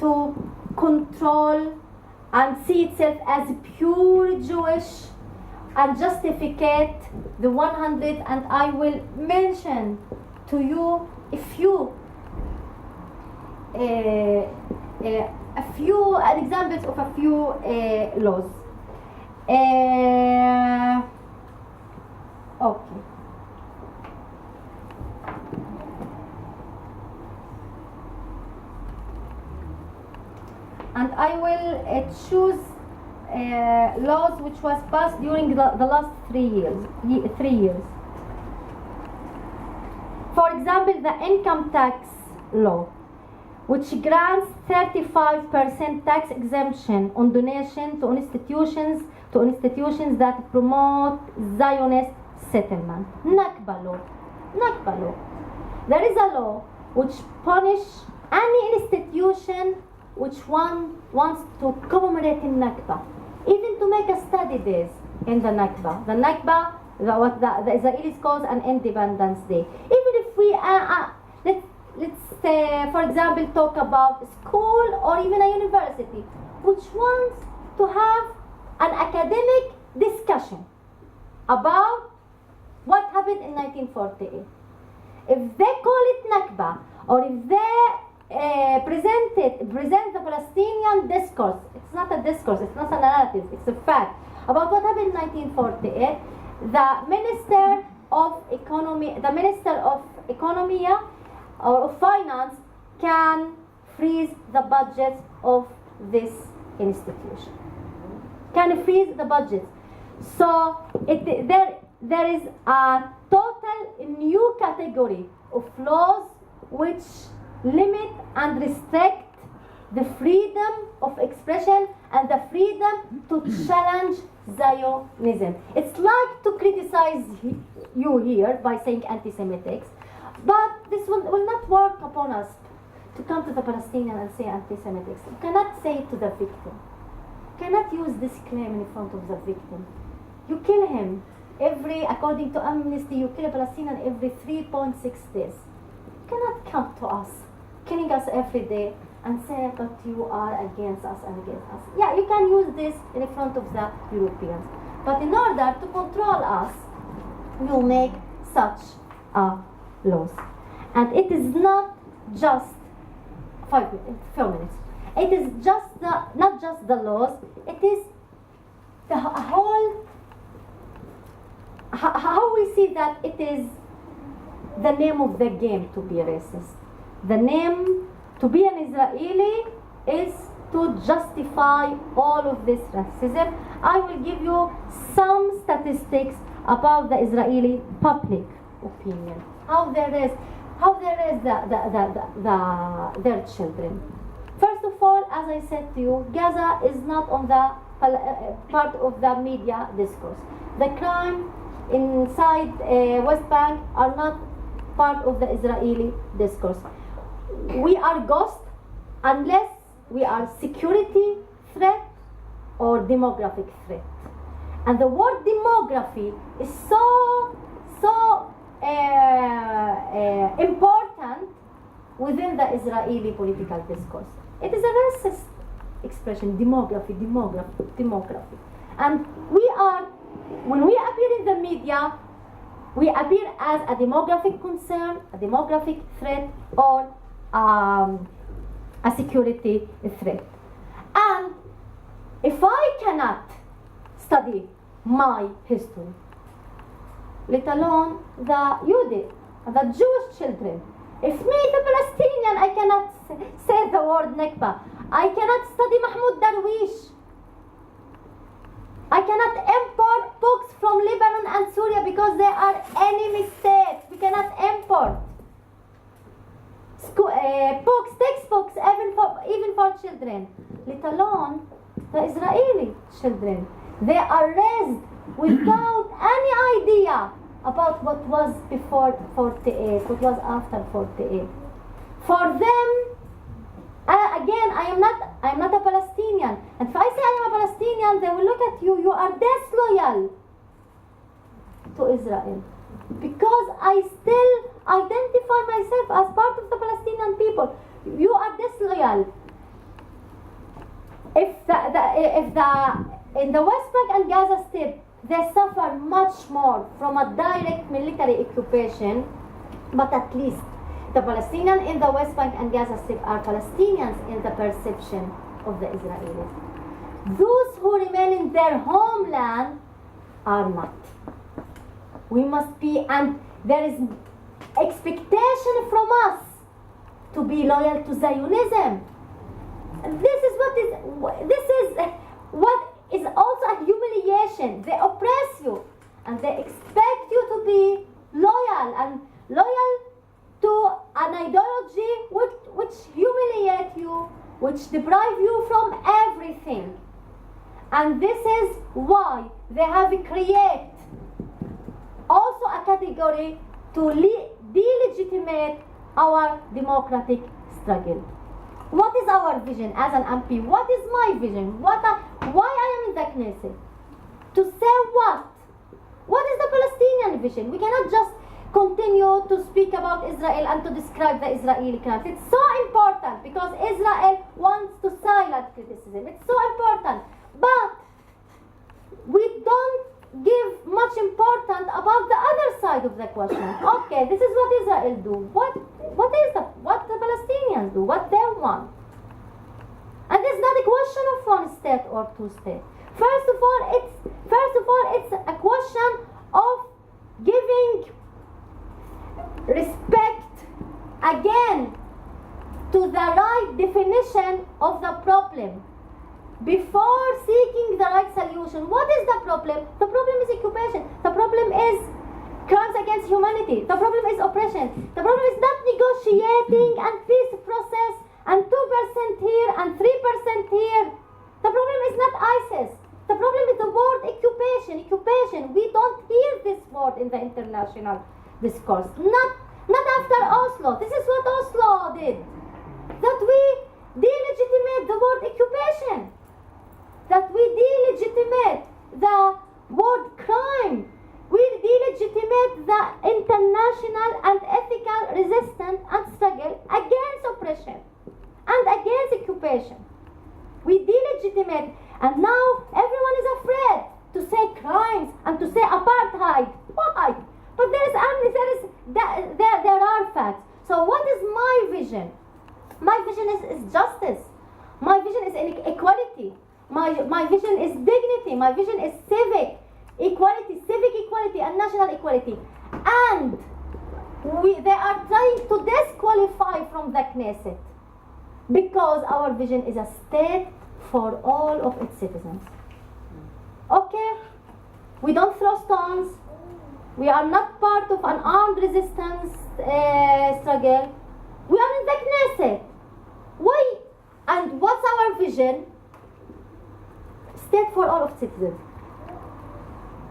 to control and see itself as pure Jewish and justify the 100, and I will mention to you a few examples of a few laws. Okay. And I will choose laws which was passed during the last 3 years. For example, the income tax law, which grants 35% tax exemption on donation to institutions that promote Zionist settlement. Nakba law. There is a law which punish any institution which one wants to commemorate in Nakba, even to make a study days in the Nakba. The Nakba, what the Israelis call an Independence Day. Even if we let's say, for example, talk about school or even a university which wants to have an academic discussion about what happened in 1948. If they call it Nakba, or if they present the Palestinian discourse, it's not a discourse, it's not a narrative, it's a fact about what happened in 1948, the Minister of Economy or of Finance can freeze the budget of this institution. Can freeze the budget. So there is a total new category of laws which limit and restrict the freedom of expression and the freedom to challenge Zionism. It's like to criticize you here by saying anti-Semitics, but this will not work upon us to come to the Palestinian and say anti-Semitics. You cannot say it to the victim. You cannot use this claim in front of the victim. You kill him according to Amnesty, you kill a Palestinian every 3.6 days. You cannot come to us, killing us every day, and say that you are against us and against us. Yeah, you can use this in front of the Europeans. But in order to control us, you make such laws. And it is not just 4 minutes. It is just not just the laws, it is the whole, how we see that it is the name of the game to be racist. The name to be an Israeli is to justify all of this racism. I will give you some statistics about the Israeli public opinion. How they raise their children. First of all, as I said to you, Gaza is not on the part of the media discourse. The crime inside West Bank are not part of the Israeli discourse. We are ghosts unless we are security threat or demographic threat. And the word demography is so important within the Israeli political discourse. It is a racist expression, demography. And when we appear in the media, we appear as a demographic concern, a demographic threat, or a security threat. And if I cannot study my history, let alone the Jewish children, if me, the Palestinian, I cannot say the word Nakba, I cannot study Mahmoud Darwish, I cannot import books from Lebanon and Syria because they are enemy states. We cannot import books, textbooks, even for children, let alone the Israeli children. They are raised without any idea about what was before 48, what was after 48. For them, again, I am not a Palestinian. And if I say I am a Palestinian, they will look at you. You are disloyal to Israel, because I still identify myself as part of the Palestinian people. You are disloyal. In the West Bank and Gaza Strip, they suffer much more from a direct military occupation, but at least the Palestinians in the West Bank and Gaza Strip are Palestinians in the perception of the Israelis. Those who remain in their homeland are not. We must be, and there is expectation from us to be loyal to Zionism. This is what is also a humiliation. They oppress you, and they expect you to be loyal to an ideology which humiliate you, which deprive you from everything. And this is why they have created also a category to delegitimate our democratic struggle. What is our vision as an MP? What is my vision? Why I am in the Knesset? To say what? What is the Palestinian vision? We cannot just continue to speak about Israel and to describe the Israeli crimes. It's so important because Israel wants to silence criticism. It's so important. But we don't give much importance about the other side of the question. Okay, this is what Israel do. What the Palestinians do, what they want. And it's not a question of one state or two states. First of all, it's a question of giving respect again to the right definition of the problem before seeking the right solution. What is the problem? The problem is occupation. The problem is crimes against humanity. The problem is oppression. The problem is not negotiating and peace process and 2% here and 3% here. The problem is not ISIS. The problem is the word occupation. We don't hear this word in the international discourse. Not after Oslo. This is what Oslo did. That we delegitimate the word occupation. That we delegitimate the word crime. We delegitimate the international and ethical resistance and struggle against oppression and against occupation. We delegitimate, and now everyone is afraid to say crimes and to say apartheid. Why? But there are facts. So what is my vision? My vision is justice. My vision is equality. My vision is dignity. My vision is civic equality and national equality. And they are trying to disqualify from the Knesset because our vision is a state for all of its citizens. Okay? We don't throw stones. We are not part of an armed resistance struggle. We are in the Knesset. Why? And what's our vision? State for all of citizens.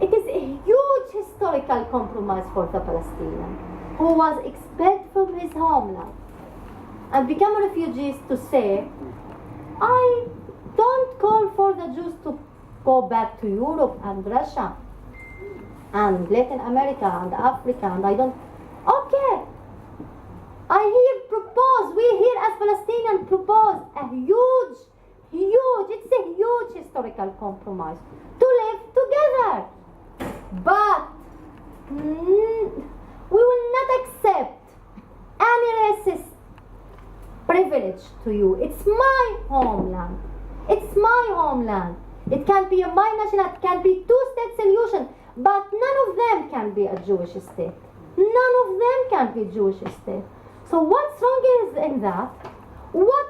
It is a huge historical compromise for the Palestinian who was expelled from his homeland and become refugees to say, I don't call for the Jews to go back to Europe and Russia and Latin America and Africa, and I don't. Okay. We here as Palestinians propose it's a huge historical compromise to live together. But we will not accept any racist privilege to you. It's my homeland. It's my homeland. It can be a binational, it can be two-state solution, but none of them can be a Jewish state. None of them can be Jewish state. So what's wrong is in that? What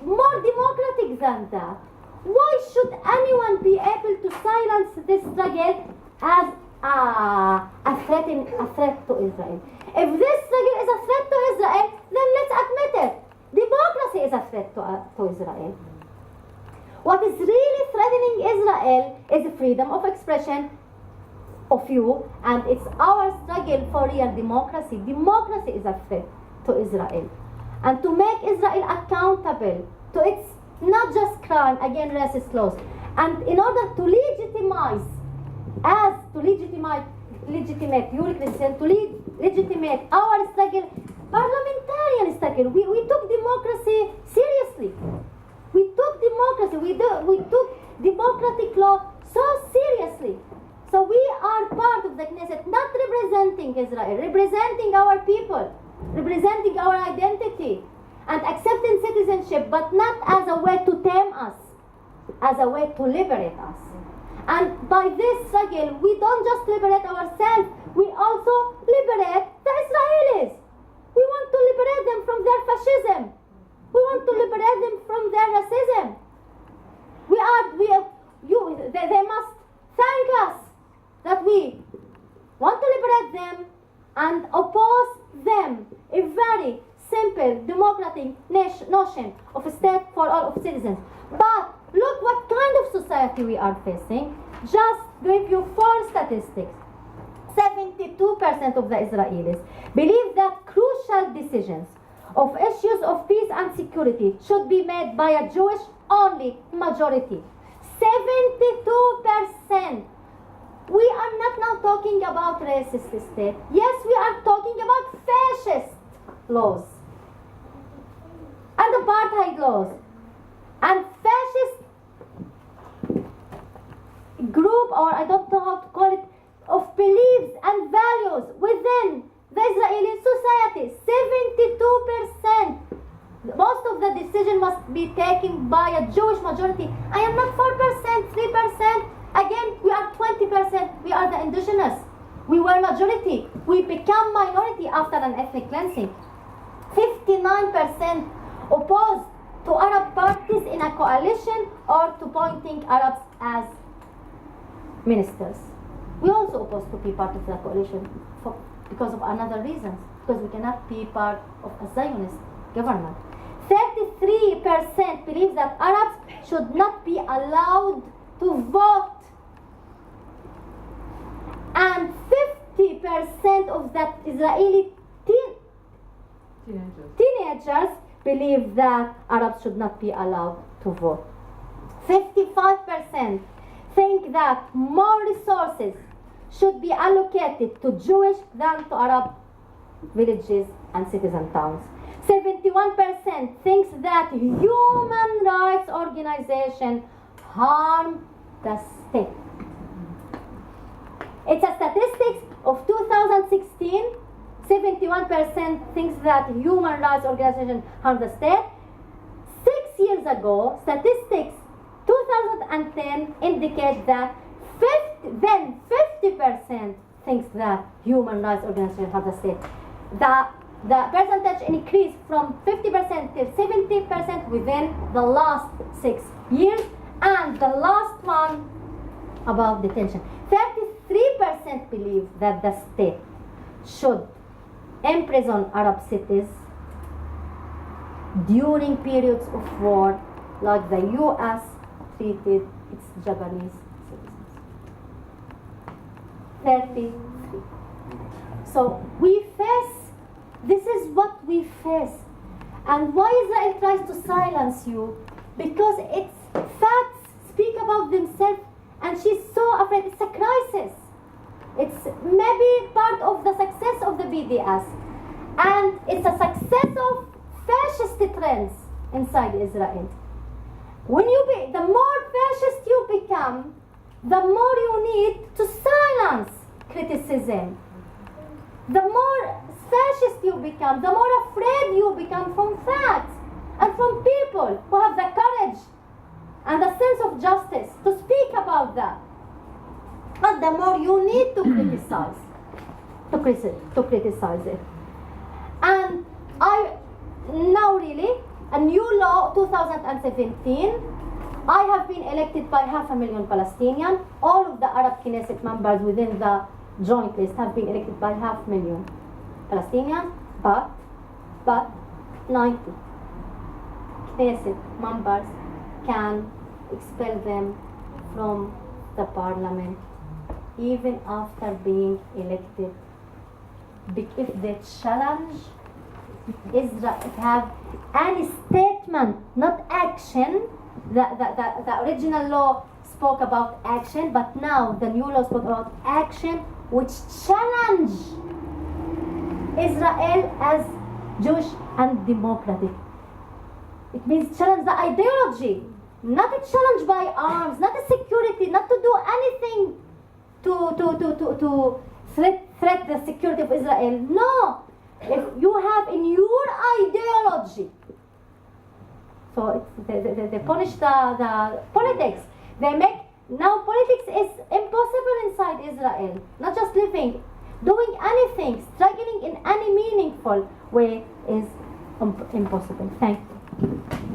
more democratic than that? Why should anyone be able to silence this struggle as a threat to Israel? If this struggle is a threat to Israel, then let's admit it. Democracy is a threat to Israel. What is really threatening Israel is freedom of expression of you, and it's our struggle for real democracy. Democracy is a threat to Israel. And to make Israel accountable to its not just crime against racist laws, and in order to legitimate your criticism, to legitimate our struggle, parliamentarian struggle. We took democracy seriously. We took democracy law so seriously. So we are part of the Knesset, not representing Israel, representing our people, representing our identity, and accepting citizenship, but not as a way to tame us, as a way to liberate us. And by this struggle, we don't just liberate ourselves, we also liberate the Israelis. We want to liberate them from their fascism. We want to liberate them from their racism. They must thank us that we want to liberate them and oppose them. A very simple democratic notion of a state for all of citizens. But look what kind of society we are facing. Just give you 4 statistics. 72% of the Israelis believe that crucial decisions of issues of peace and security should be made by a Jewish only majority. 72%. We are not now talking about racist state. Yes, we are talking about fascist laws and apartheid laws and fascist group, or I don't know how to call it, of beliefs and values within the Israeli society. 72%. Most of the decision must be taken by a Jewish majority. I am not 4%, 3%. Again, we are 20%. We are the indigenous. We were majority. We become minority after an ethnic cleansing. 59% opposed to Arab parties in a coalition or to appointing Arabs as ministers. We also opposed to be part of the coalition because of another reasons. Because we cannot be part of a Zionist government. 33% believe that Arabs should not be allowed to vote. And 50% of that Israeli teenagers believe that Arabs should not be allowed to vote. 55% think that more resources should be allocated to Jewish than to Arab villages and citizen towns. 71% thinks that human rights organizations harm the state. It's a statistics of 2016. 71% thinks that human rights organizations harm the state. 6 years ago, statistics 2010 indicate that 50% thinks that human rights organizations harm the state. The percentage increased from 50% to 70% within the last 6 years, and the last one about detention. 33% believe that the state should imprison Arab cities during periods of war, like the U.S. treated its Japanese citizens. 33. So we face, this is what we face. And why Israel tries to silence you? Because its facts speak about themselves, and she's so afraid. It's a crisis. It's maybe part of the success of the BDS, and it's a success of fascist trends inside Israel. The more fascist you become, the more you need to silence criticism. The more fascist you become, the more afraid you become from facts and from people who have the courage and the sense of justice to speak about that. But the more you need to criticize it. And now really, a new law, 2017, I have been elected by 500,000 Palestinians. All of the Arab Knesset members within the joint list have been elected by 500,000 Palestinians, but 90 Knesset members can expel them from the parliament even after being elected. If they challenge Israel, have any statement, not action. The original law spoke about action, but now the new law spoke about action which challenge Israel as Jewish and democratic. It means challenge the ideology not a challenge by arms, not a security, not to do anything to threat the security of Israel. No, if you have in your ideology, so they punish the politics. They make now politics is impossible inside Israel. Not just living, doing anything, struggling in any meaningful way is impossible. Thank you.